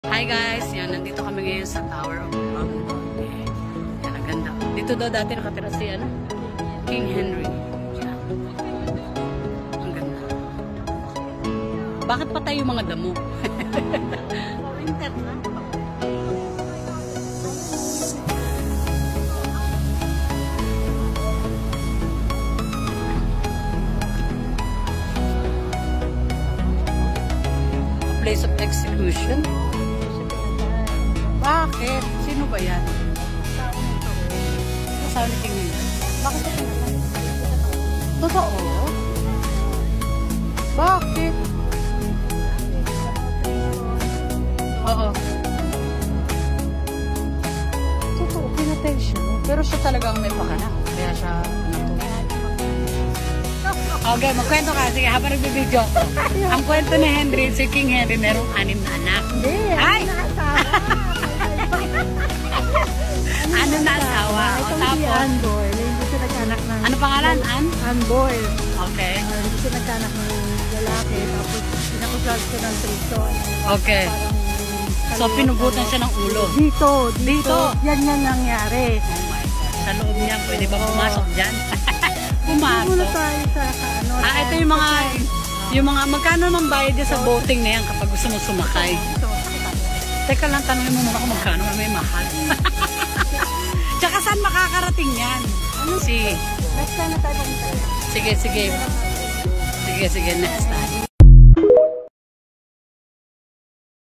Hi guys, yan, nandito kami ngayon sa Tower of London. Yan, ang ganda. Dito daw dati nakatira si King Henry. Yan. Ang ganda. Bakit patay yung mga damo? Winter na. Place of execution. Bakit? Sino ba yan? Asawa ni King Henry. Bakit ito? Totoo? Bakit? Oo. Totoo, pinatay siya. Pero siya talagang may pakana. Kaya siya, Okay, magkwento ka. Sige, habang nagbibideo ko. Ang kwento ni Henry, si King Henry, merong 6 na anak. Hindi, ay! Ano na asawa? O tapos? Si Ann Boyle, hindi siya nagkanak ng... Ano pangalan? Ann Boyle. Okay. Hindi siya nagkanak ng lalaki, tapos pinakusal siya ng treason. Okay. So, pinugutan siya ng ulo. Dito. Yan nangyari. Oh my God. Sa loob niya, pwede ba pumasok dyan? Pumasok. Muna tayo sa ano. Ito yung mga, magkano naman bayad niya sa boating na yan kapag gusto mo sumakay? Teka lang, tanongin mo muna kung magkano, may mahal. Tsaka saan makakarating yan? Next time na tayo pumunta. Sige, next time.